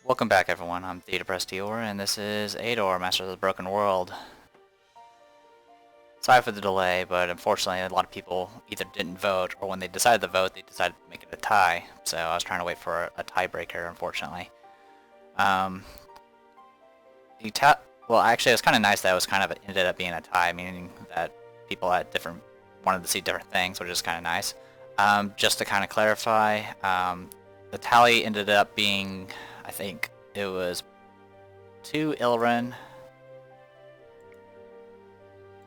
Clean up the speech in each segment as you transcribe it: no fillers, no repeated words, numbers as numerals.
Welcome back, everyone. I'm Eador, and this is Eador, Master of the Broken World. Sorry for the delay, but unfortunately a lot of people either didn't vote, or when they decided to vote, they decided to make it a tie. So I was trying to wait for a tiebreaker, unfortunately. Um, well, actually, it was kind of nice that it was ended up being a tie, meaning that people wanted to see different things, which is kind of nice. Just to kind of clarify, the tally ended up being, I think it was 2 Ilren.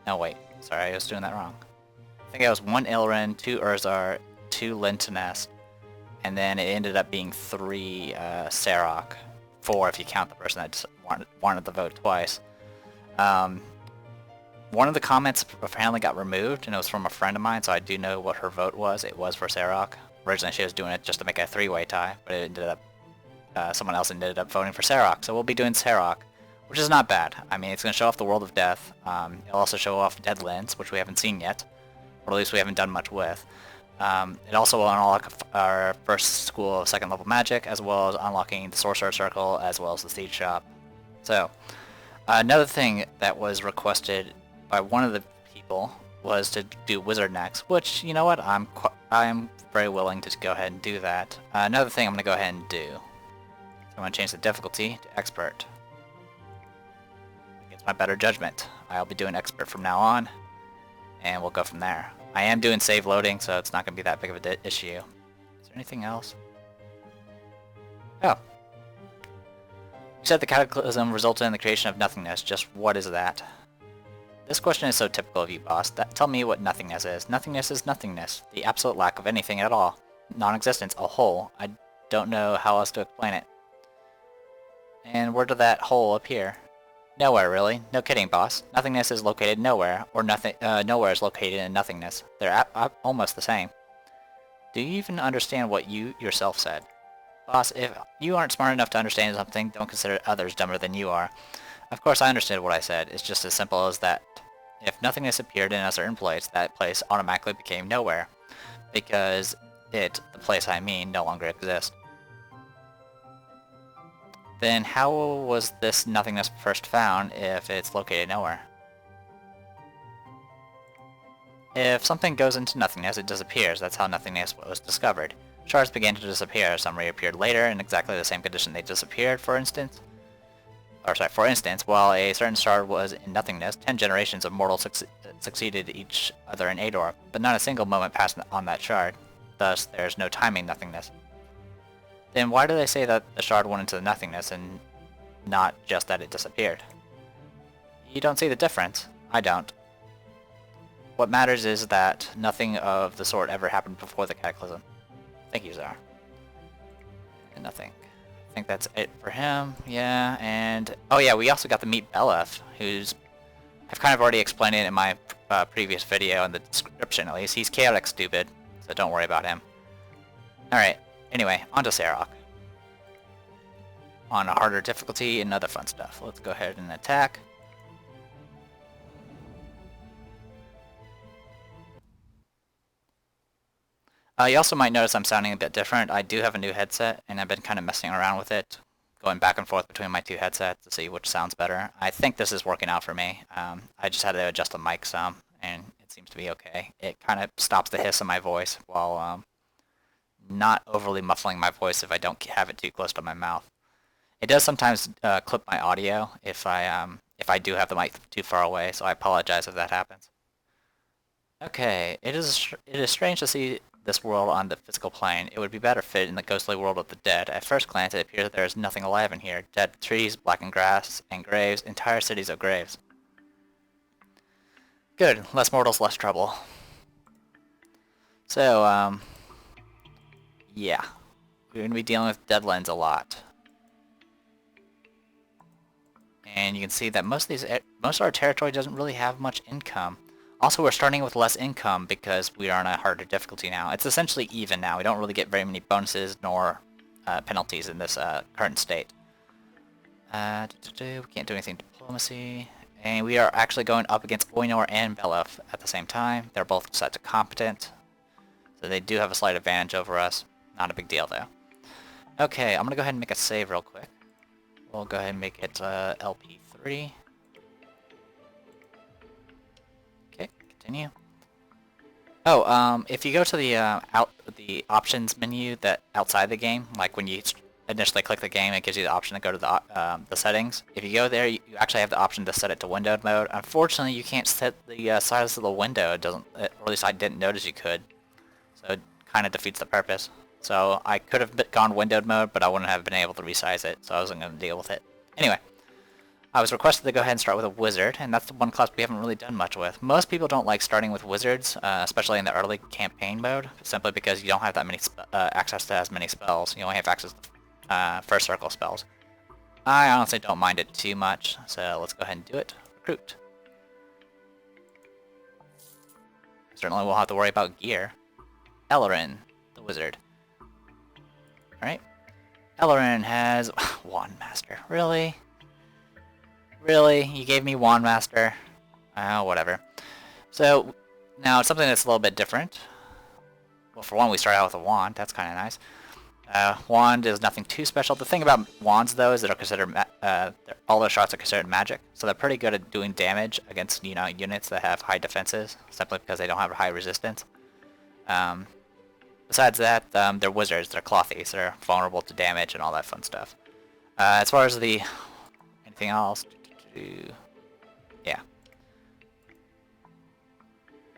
No, wait. Sorry, I was doing that wrong. I think it was 1 Ilren, 2 Urzar, 2 Lintonest, and then it ended up being 3 Serrock. 4 if you count the person that just wanted to vote twice. One of the comments apparently got removed, and it was from a friend of mine, so I do know what her vote was. It was for Serrock. Originally she was doing it just to make a 3-way tie, but it ended up someone else ended up voting for Sarak, so we'll be doing Sarak, which is not bad. I mean, it's going to show off the World of Death. It'll also show off Deadlands, which we haven't seen yet, or at least we haven't done much with. It also will unlock our first school of 2nd level magic, as well as unlocking the Sorcerer Circle, as well as the Siege Shop. So, another thing that was requested by one of the people was to do Wizard next, which, you know what, I'm very willing to go ahead and do that. Another thing I'm going to go ahead and do, I'm going to change the difficulty to Expert. Against my better judgment. I'll be doing Expert from now on, and we'll go from there. I am doing save loading, so it's not going to be that big of an issue. Is there anything else? Oh. You said the Cataclysm resulted in the creation of nothingness. Just what is that? This question is so typical of you, boss. Tell me what nothingness is. Nothingness is nothingness. The absolute lack of anything at all. Non-existence, a hole. I don't know how else to explain it. And where did that hole appear? Nowhere, really. No kidding, boss. Nothingness is located nowhere, or nowhere is located in nothingness. They're almost the same. Do you even understand what you yourself said? Boss, if you aren't smart enough to understand something, don't consider others dumber than you are. Of course I understood what I said. It's just as simple as that. If nothingness appeared in a certain place, that place automatically became nowhere. Because the place I mean, no longer exists. Then how was this nothingness first found if it's located nowhere? If something goes into nothingness, it disappears. That's how nothingness was discovered. Shards began to disappear. Some reappeared later in exactly the same condition they disappeared, for instance, while a certain shard was in nothingness, 10 generations of mortals succeeded each other in Eador, but not a single moment passed on that shard. Thus, there's no timing nothingness. Then why do they say that the shard went into nothingness and not just that it disappeared? You don't see the difference. I don't. What matters is that nothing of the sort ever happened before the Cataclysm. Thank you, Zar. And nothing. I think that's it for him. Yeah, and... oh yeah, we also got to meet Beleth, who's... I've kind of already explained it in my previous video, in the description at least. He's chaotic stupid, so don't worry about him. Alright. Anyway, on to Sarak. On a harder difficulty and other fun stuff. Let's go ahead and attack. You also might notice I'm sounding a bit different. I do have a new headset, and I've been kind of messing around with it, going back and forth between my two headsets to see which sounds better. I think this is working out for me. I just had to adjust the mic some, and it seems to be okay. It kind of stops the hiss of my voice while not overly muffling my voice if I don't have it too close to my mouth. It does sometimes clip my audio if I do have the mic too far away, so I apologize if that happens. Okay, it is strange to see this world on the physical plane. It would be better fit in the ghostly world of the dead. At first glance, it appears that there is nothing alive in here. Dead trees, blackened grass, and graves, entire cities of graves. Good, less mortals, less trouble. So, yeah. We're going to be dealing with Deadlands a lot. And you can see that most of our territory doesn't really have much income. Also, we're starting with less income because we are on a harder difficulty now. It's essentially even now. We don't really get very many bonuses nor penalties in this current state. We can't do anything diplomacy. And we are actually going up against Eador and Beleth at the same time. They're both set to competent. So they do have a slight advantage over us. Not a big deal, though. Okay, I'm going to go ahead and make a save real quick. we'll go ahead and make it LP3. Okay, continue. Oh, if you go to the options menu that outside the game, like when you initially click the game, it gives you the option to go to the settings. If you go there, you actually have the option to set it to windowed mode. Unfortunately, you can't set the size of the window. It doesn't, or at least I didn't notice you could. So it kind of defeats the purpose. So I could have gone windowed mode, but I wouldn't have been able to resize it, so I wasn't going to deal with it. Anyway. I was requested to go ahead and start with a wizard, and that's the one class we haven't really done much with. Most people don't like starting with wizards, especially in the early campaign mode, simply because you don't have that many access to as many spells. You only have access to first circle spells. I honestly don't mind it too much, so let's go ahead and do it. Recruit. Certainly we'll have to worry about gear. Ellerin, the wizard. Alright. Ellerin has... Wand Master. Really? Really? You gave me Wand Master? Oh, whatever. So, now something that's a little bit different. Well, for one, we start out with a wand. That's kind of nice. Wand is nothing too special. The thing about wands, though, is that they're considered all their shots are considered magic, so they're pretty good at doing damage against units that have high defenses, simply because they don't have high resistance. Besides that, they're wizards. They're clothies. They're vulnerable to damage and all that fun stuff. As far as the anything else. Yeah.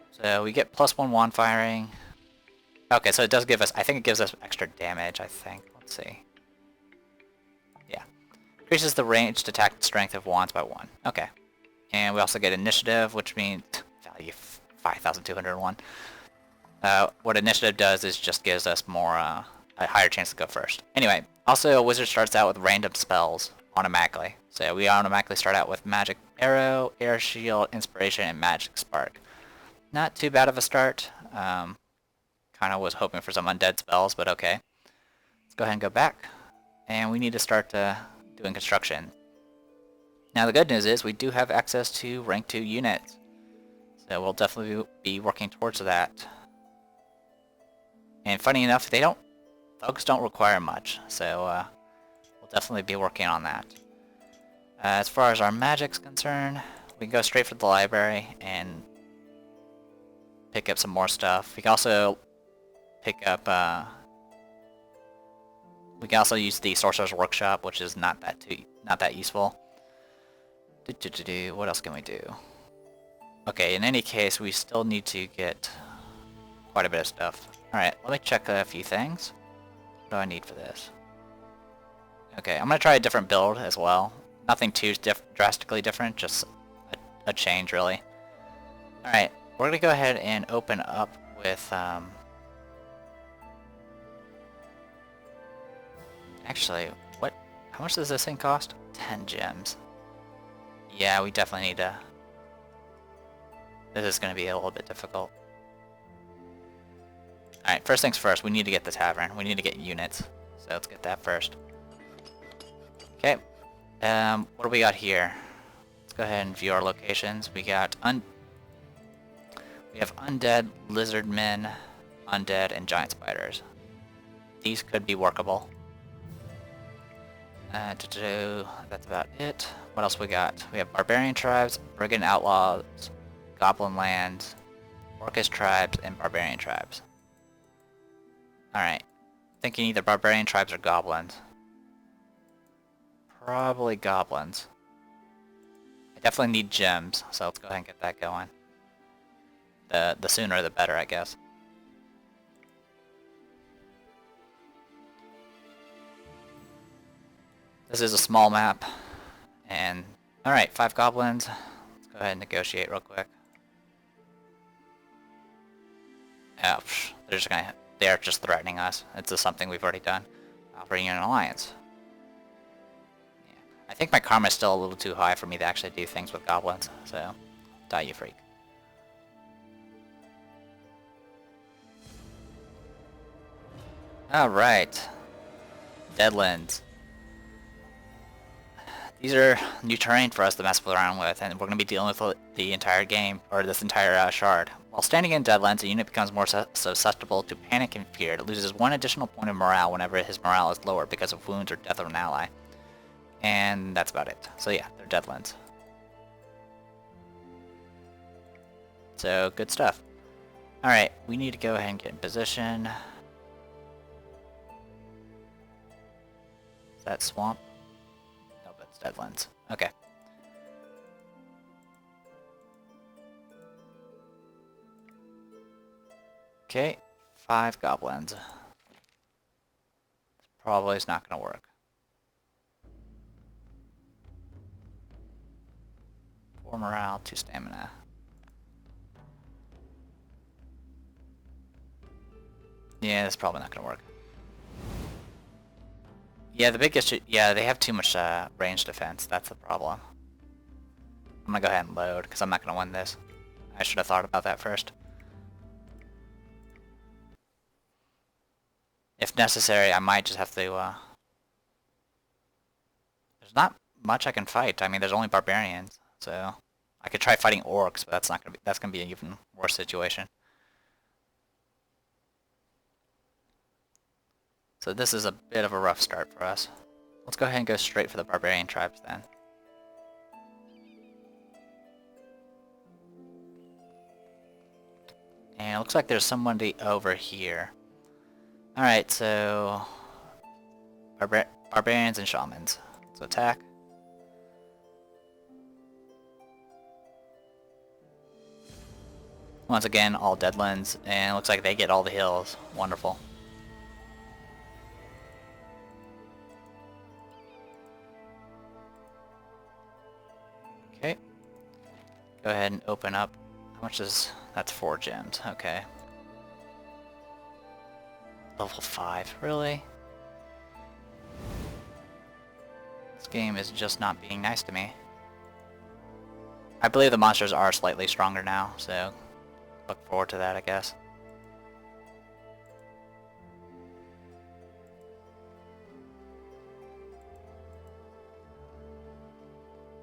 So we get +1 wand firing. Okay, so it does give us, I think it gives us extra damage, I think. Let's see. Yeah. Increases the ranged attack strength of wands by 1. Okay. And we also get initiative, which means value 5,201. What initiative does is just gives us more, a higher chance to go first. Anyway, also a wizard starts out with random spells automatically. So we automatically start out with Magic Arrow, Air Shield, Inspiration, and Magic Spark. Not too bad of a start. Kind of was hoping for some undead spells, but okay. Let's go ahead and go back. And we need to start doing construction. Now the good news is we do have access to rank 2 units. So we'll definitely be working towards that. And funny enough, thugs don't require much. So we'll definitely be working on that. As far as our magic's concerned, we can go straight for the library and pick up some more stuff. We can also pick up, we can also use the Sorcerer's Workshop, which is not that useful. What else can we do? Okay, in any case, we still need to get quite a bit of stuff. Alright, let me check a few things. What do I need for this? Okay, I'm going to try a different build as well. Nothing too drastically different, just a change, really. Alright, we're going to go ahead and open up with... Actually, how much does this thing cost? 10 gems. Yeah, we definitely need to... This is going to be a little bit difficult. Alright, first things first, we need to get the tavern. We need to get units. So let's get that first. Okay. What do we got here? Let's go ahead and view our locations. We got we have undead, lizard men, undead, and giant spiders. These could be workable. That's about it. What else we got? We have barbarian tribes, brigand outlaws, goblin lands, orcish tribes, and barbarian tribes. Alright. Thinking either barbarian tribes or goblins. Probably goblins. I definitely need gems, so let's go ahead and get that going. The sooner the better, I guess. This is a small map, and alright, 5 goblins. Let's go ahead and negotiate real quick. Oh, they're just threatening us. It's just something we've already done. Offering an alliance. Yeah. I think my karma is still a little too high for me to actually do things with goblins, so die you freak. Alright. Deadlands. These are new terrain for us to mess around with, and we're going to be dealing with the entire game, or this entire shard. While standing in Deadlands, a unit becomes more susceptible to panic and fear. It loses 1 additional point of morale whenever his morale is lower because of wounds or death of an ally. And that's about it. So yeah, they're deadlands. So, good stuff. Alright, we need to go ahead and get in position. Is that swamp? No, that's deadlands. Okay. Okay, 5 goblins. This probably is not going to work. 4 morale, 2 stamina. Yeah, that's probably not going to work. Yeah, the big issue... Yeah, they have too much range defense. That's the problem. I'm going to go ahead and load, because I'm not going to win this. I should have thought about that first. If necessary, I might just have to... There's not much I can fight. I mean, there's only barbarians, so... I could try fighting orcs, but that's not gonna be... That's gonna be an even worse situation. So this is a bit of a rough start for us. Let's go ahead and go straight for the barbarian tribes then. And it looks like there's somebody over here. Alright, so... Barbarians and shamans. So attack. Once again, all deadlands, and it looks like they get all the hills. Wonderful. Okay. Go ahead and open up. How much is... That's 4 gems. Okay. Level 5. Really? This game is just not being nice to me. I believe the monsters are slightly stronger now, so... Look forward to that, I guess.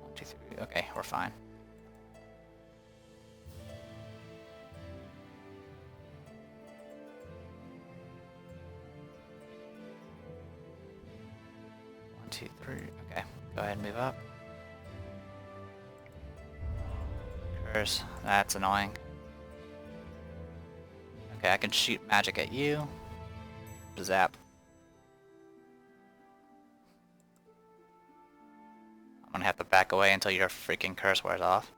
One, two, three. Okay, we're fine. One, two, three. Okay, go ahead and move up. Curse. That's annoying. Okay, I can shoot magic at you. Zap. I'm gonna have to back away until your freaking curse wears off.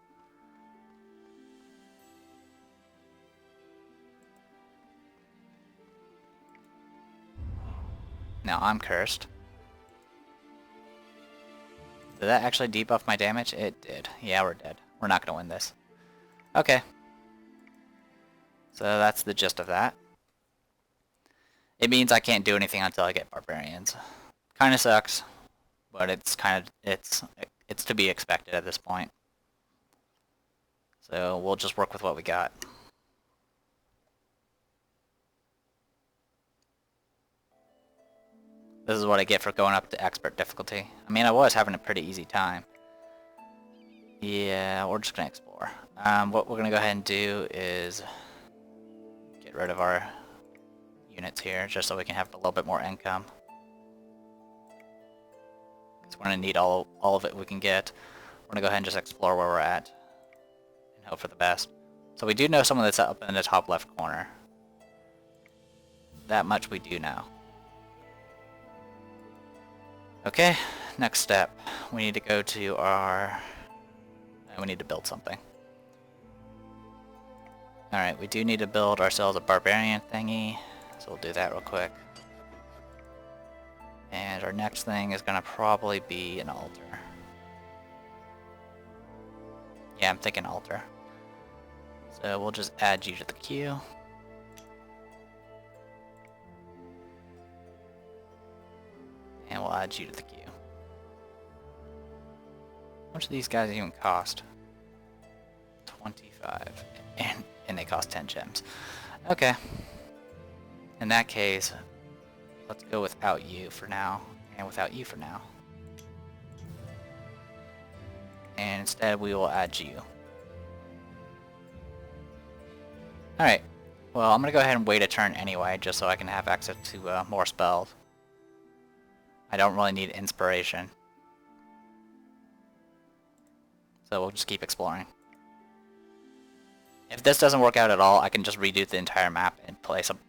Now I'm cursed. Did that actually debuff my damage? It did. Yeah, we're dead. We're not gonna win this. Okay. So that's the gist of that. It means I can't do anything until I get barbarians. Kinda sucks, but it's to be expected at this point. So we'll just work with what we got. This is what I get for going up to expert difficulty. I mean, I was having a pretty easy time. Yeah, we're just gonna explore. What we're gonna go ahead and do is get rid of our units here, just so we can have a little bit more income. Because we're gonna need all of it we can get. We're gonna go ahead and just explore where we're at and hope for the best. So we do know someone that's up in the top left corner. That much we do know. Okay, next step. We need to go to our... We need to build something. Alright, we do need to build ourselves a barbarian thingy, so we'll do that real quick. And our next thing is gonna probably be an altar. Yeah, I'm thinking altar. So we'll just add you to the queue. And we'll add you to the queue. How much do these guys even cost? 25. And they cost 10 gems. Okay. In that case, let's go without you for now. And without you for now. And instead we will add you. Alright. Well, I'm going to go ahead and wait a turn anyway, just so I can have access to more spells. I don't really need inspiration. So we'll just keep exploring. If this doesn't work out at all, I can just redo the entire map and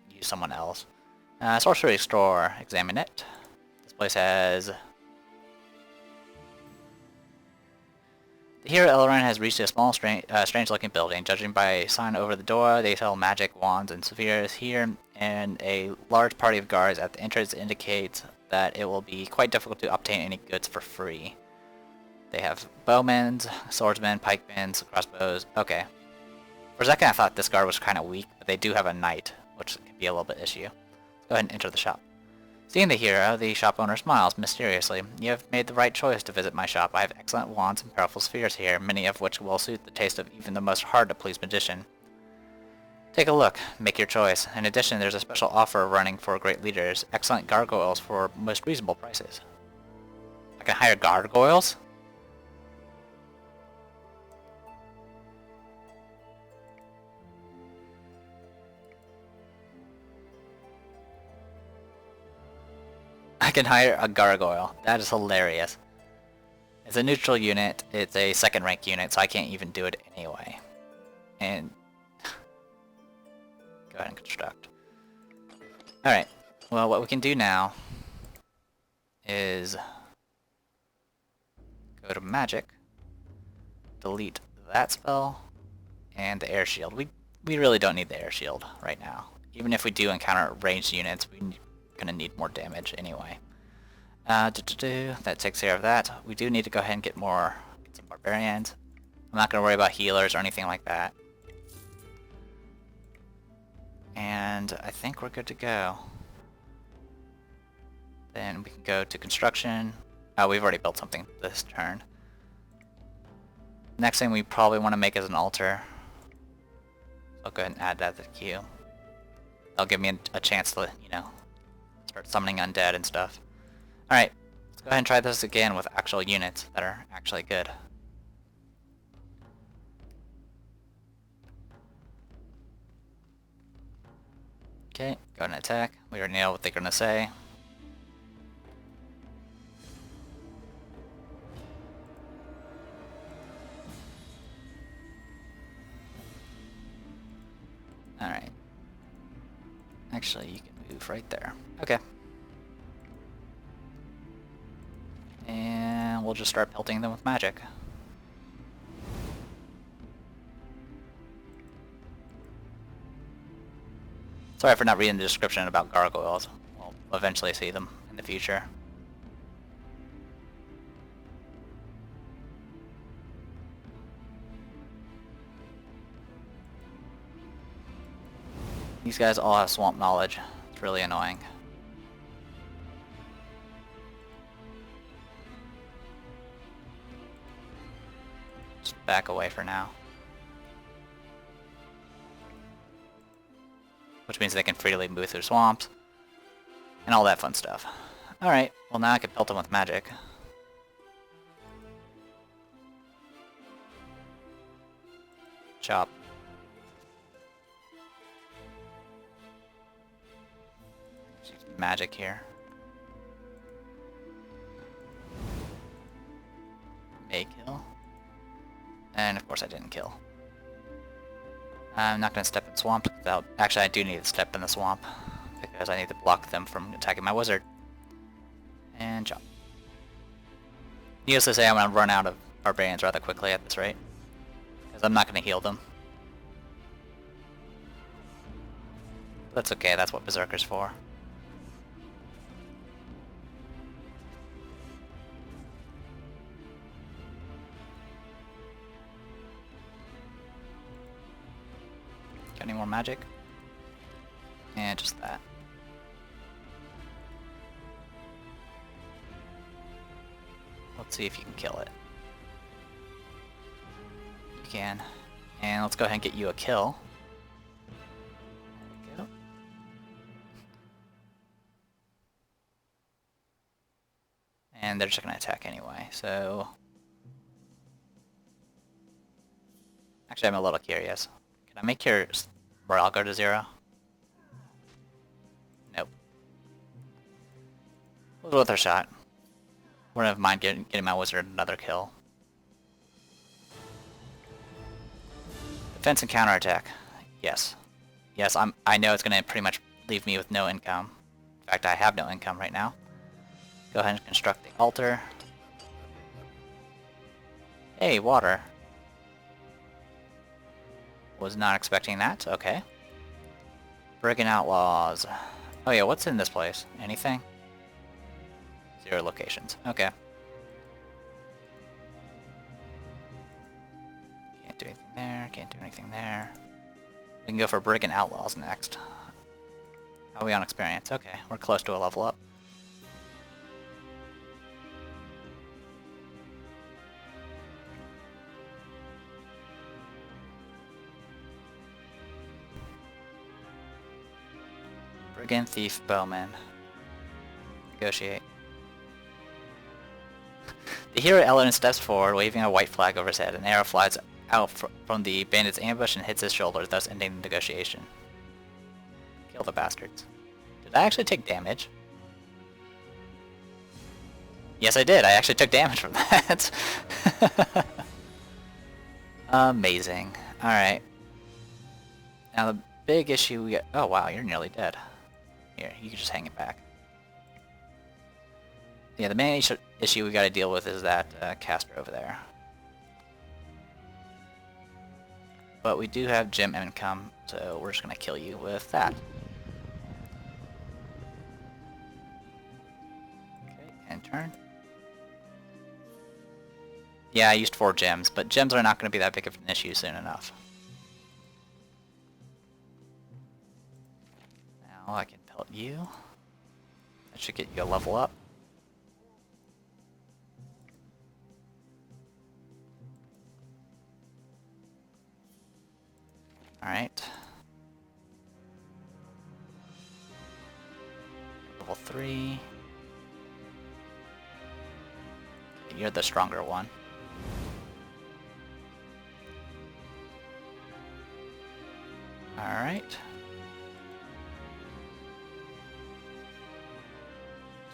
use someone else. Sorcery Store, examine it. This place has... The hero Elrond has reached a small, strange-looking building. Judging by a sign over the door, they sell magic, wands, and spheres here, and a large party of guards at the entrance indicates that it will be quite difficult to obtain any goods for free. They have bowmen, swordsmen, pikemen, crossbows. Okay. For a second I thought this guard was kind of weak, but they do have a knight, which can be a little bit issue. Let's go ahead and enter the shop. Seeing the hero, the shop owner smiles mysteriously. You have made the right choice to visit my shop. I have excellent wands and powerful spheres here, many of which will suit the taste of even the most hard-to-please magician. Take a look. Make your choice. In addition, there's a special offer running for great leaders. Excellent gargoyles for most reasonable prices. I can hire gargoyles? I can hire a gargoyle. That is hilarious. It's a neutral unit. It's a second rank unit, so I can't even do it anyway. And... go ahead and construct. Alright. Well, what we can do now is go to magic, delete that spell, and the air shield. We really don't need the air shield right now. Even if we do encounter ranged units, we're gonna need more damage anyway. That takes care of that. We do need to go ahead and get some barbarians. I'm not gonna worry about healers or anything like that. And I think we're good to go. Then we can go to construction. We've already built something this turn. Next thing we probably want to make is an altar. I'll go ahead and add that to the queue. That'll give me a chance to, you know, start summoning undead and stuff. Alright, let's go ahead and try this again with actual units that are actually good. Okay, go ahead and attack. We already know what they're gonna say. Alright. Actually, you can move right there. Okay. And we'll just start pelting them with magic. Sorry for not reading the description about gargoyles. We'll eventually see them in the future. These guys all have swamp knowledge. It's really annoying. Just back away for now. Which means they can freely move through swamps. And all that fun stuff. Alright, well now I can pelt them with magic. Chop. Magic here. May kill. And of course I didn't kill. I'm not going to step in swamp without... Actually, I do need to step in the swamp, because I need to block them from attacking my wizard. And jump. Needless to say, I'm going to run out of barbarians rather quickly at this rate, because I'm not going to heal them. But that's okay, that's what Berserker's for. Got any more magic? And just that. Let's see if you can kill it. You can. And let's go ahead and get you a kill. There we go. And they're just gonna attack anyway, so... Actually, I'm a little curious. Can I make your morale go to 0? Nope. It was worth a shot. Wouldn't have mind getting my wizard another kill. Defense and counterattack. Yes. Yes, I know it's gonna pretty much leave me with no income. In fact, I have no income right now. Go ahead and construct the altar. Hey, water. Was not expecting that. Okay. Brigand Outlaws. Oh yeah, what's in this place? Anything? 0 locations. Okay. Can't do anything there. Can't do anything there. We can go for Brigand Outlaws next. How are we on experience? Okay, we're close to a level up. Brigand, Thief, Bowman. Negotiate. The hero Eladrin steps forward, waving a white flag over his head. An arrow flies out from the bandit's ambush and hits his shoulder, thus ending the negotiation. Kill the bastards. Did I actually take damage? Yes, I did. I actually took damage from that. Amazing. Alright. Now the big issue we got... Oh wow, you're nearly dead. Here, you can just hang it back. Yeah, the main issue we gotta deal with is that caster over there. But we do have gem income, so we're just gonna kill you with that. Okay, and turn. Yeah, I used 4 gems, but gems are not gonna be that big of an issue soon enough. Now I can pelt you. That should get you a level up. Alright. Level 3. You're the stronger one. Alright.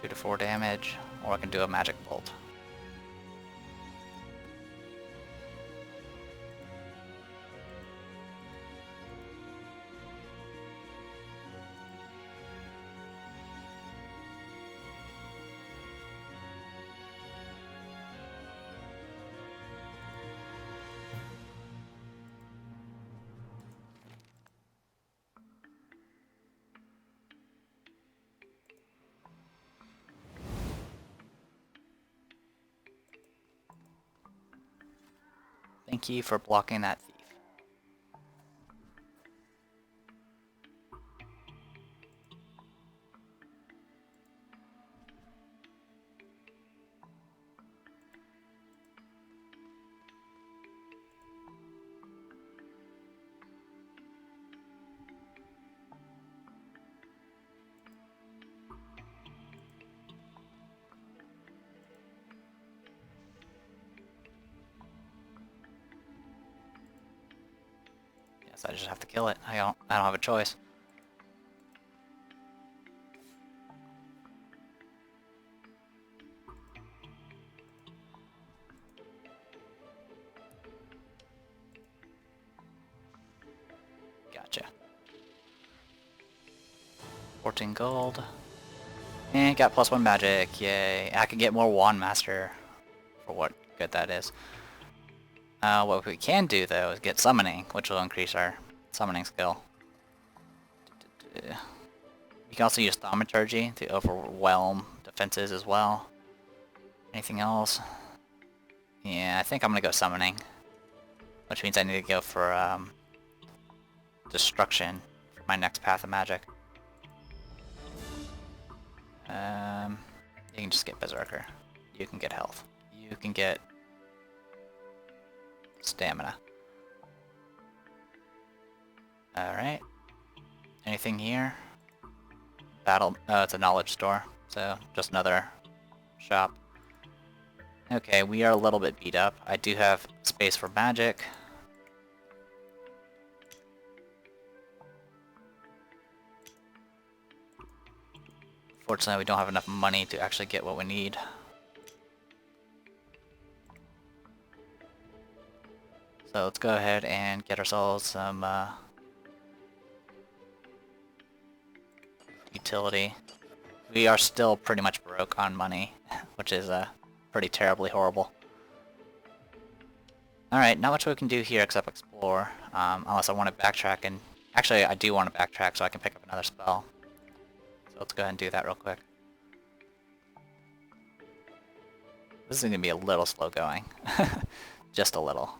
2 to 4 damage, or I can do a magic bolt. Thank you for blocking that thief. Yes, I just have to kill it. I don't have a choice. Gotcha. 14 gold. And got +1 magic, yay. I can get more Wand Master for what good that is. What we can do though is get summoning, which will increase our summoning skill. You can also use thaumaturgy to overwhelm defenses as well. Anything else? Yeah, I think I'm gonna go summoning. Which means I need to go for destruction for my next path of magic. You can just get Berserker. You can get health. You can get stamina. Alright. Anything here? Battle. Oh, it's a knowledge store. So, just another shop. Okay, we are a little bit beat up. I do have space for magic. Fortunately, we don't have enough money to actually get what we need. So let's go ahead and get ourselves some utility. We are still pretty much broke on money, which is pretty terribly horrible. Alright, not much we can do here except explore, unless I want to backtrack, and actually I do want to backtrack so I can pick up another spell. So let's go ahead and do that real quick. This is going to be a little slow going. Just a little.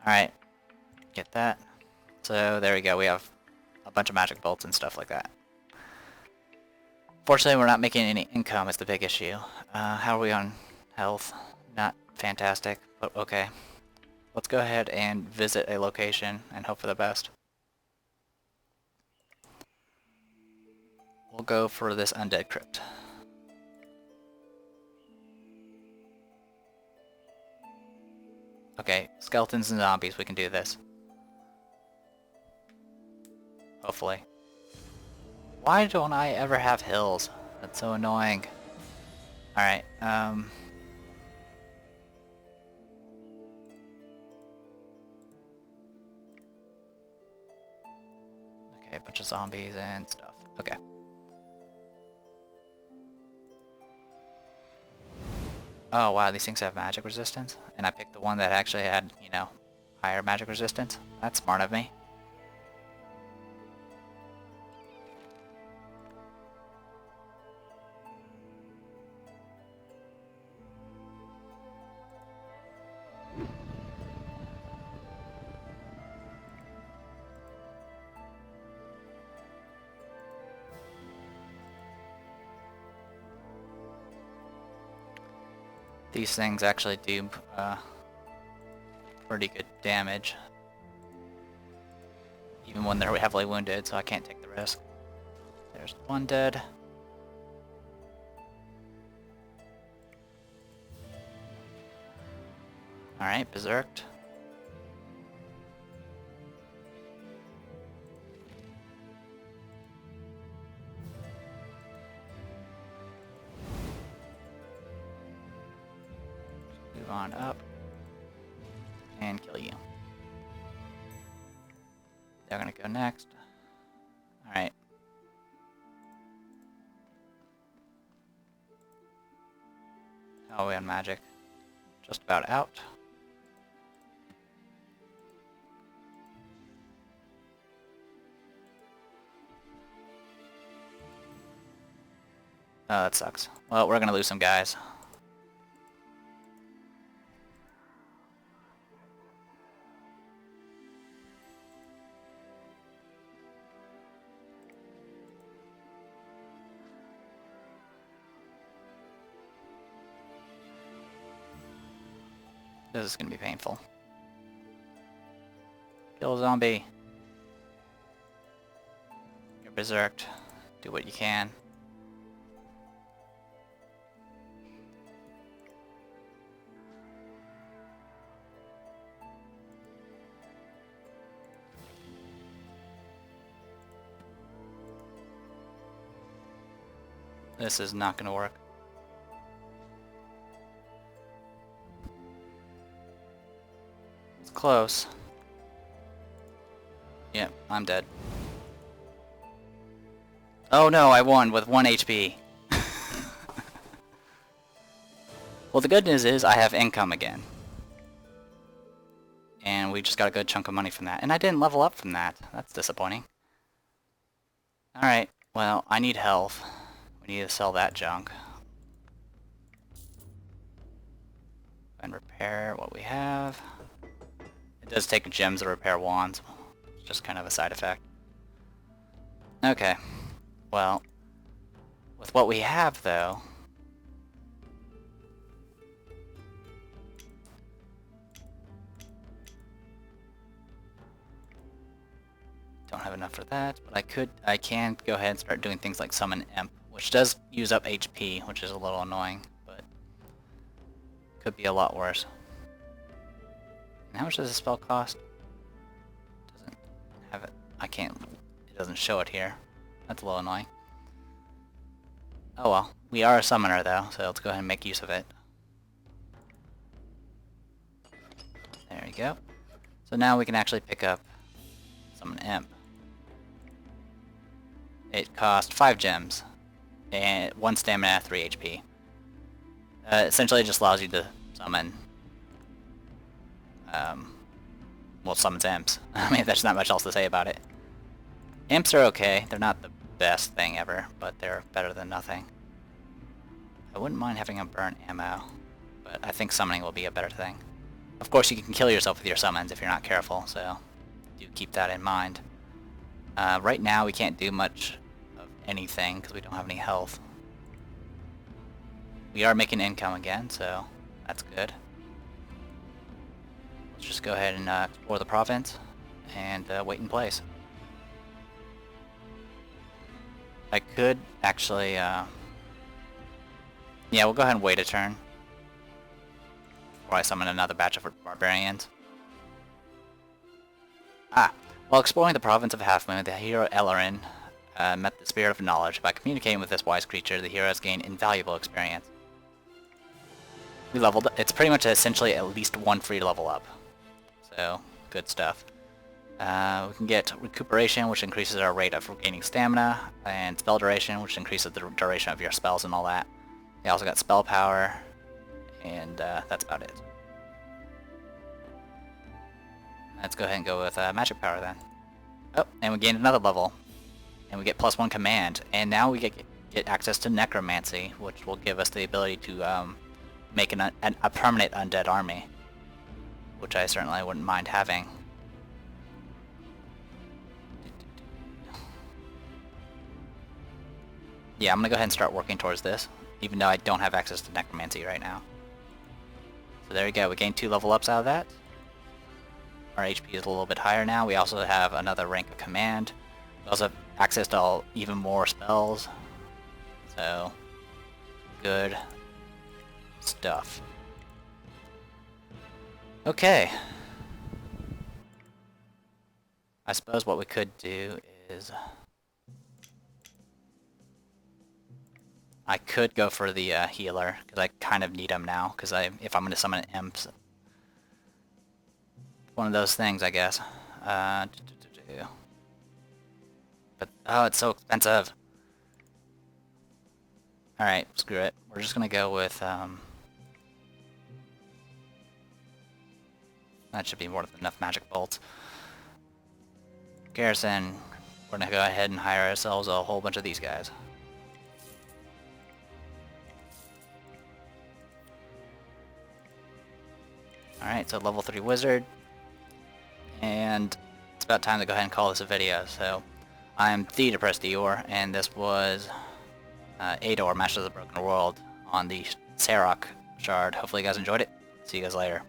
Alright, get that. So there we go, we have a bunch of magic bolts and stuff like that. Fortunately, we're not making any income is the big issue. How are we on health? Not fantastic, but okay. Let's go ahead and visit a location and hope for the best. We'll go for this undead crypt. Okay, skeletons and zombies, we can do this. Hopefully. Why don't I ever have hills? That's so annoying. Alright, okay, a bunch of zombies and stuff. Okay. Oh wow, these things have magic resistance? And I picked the one that actually had, you know, higher magic resistance? That's smart of me. These things actually do pretty good damage, even when they're heavily wounded, so I can't take the risk. There's one dead. Alright, berserked. Move on up and kill you. They're gonna go next. Alright. How are we on magic? Just about out. Oh, that sucks. Well, we're gonna lose some guys. This is gonna be painful. Kill a zombie. You're berserked. Do what you can. This is not gonna work. It's close. Yep, I'm dead. Oh no, I won with 1 HP. Well, the good news is I have income again. And we just got a good chunk of money from that. And I didn't level up from that. That's disappointing. Alright, well, I need health. We need to sell that junk. And repair what we have. It does take gems to repair wands. It's just kind of a side effect. Okay. Well, with what we have though, don't have enough for that, but I can go ahead and start doing things like summon imp, which does use up HP, which is a little annoying, but could be a lot worse. And how much does this spell cost? Doesn't have it. I can't. It doesn't show it here. That's a little annoying. Oh well, we are a summoner though, so let's go ahead and make use of it. There we go. So now we can actually pick up Summon Imp. It cost 5 gems, and 1 stamina, 3 HP. Essentially it just allows you to summon, well, summons imps. I mean, there's not much else to say about it. Imps are okay. They're not the best thing ever, but they're better than nothing. I wouldn't mind having a burn ammo, but I think summoning will be a better thing. Of course, you can kill yourself with your summons if you're not careful, so do keep that in mind. Right now, we can't do much of anything because we don't have any health. We are making income again, so that's good. Let's just go ahead and explore the province and wait in place. I could actually, yeah, we'll go ahead and wait a turn before I summon another batch of barbarians. While exploring the province of Half Moon, the hero Elorin met the Spirit of Knowledge. By communicating with this wise creature, the hero has gained invaluable experience. We leveled. It's pretty much essentially at least 1 free level up. So, good stuff. We can get recuperation, which increases our rate of regaining stamina, and spell duration, which increases the duration of your spells and all that. We also got spell power, and that's about it. Let's go ahead and go with magic power then. Oh, and we gained another level. And we get +1 command. And now we get access to necromancy, which will give us the ability to make a permanent undead army. Which I certainly wouldn't mind having. Yeah, I'm gonna go ahead and start working towards this, even though I don't have access to necromancy right now. So there we go, we gained 2 level ups out of that. Our HP is a little bit higher now. We also have another rank of command. We also have access to even more spells. So, good stuff. Okay. I suppose what we could do is... I could go for the healer, because I kind of need him now, because if I'm going to summon imps... One of those things, I guess. But, oh, it's so expensive. Alright, screw it. We're just gonna go with, that should be more than enough magic bolts. Garrison, we're gonna go ahead and hire ourselves a whole bunch of these guys. Alright, so level 3 wizard. And it's about time to go ahead and call this a video. So, I'm the Depressed Eador, and this was Eador, Master of the Broken World, on the Sarak shard. Hopefully you guys enjoyed it. See you guys later.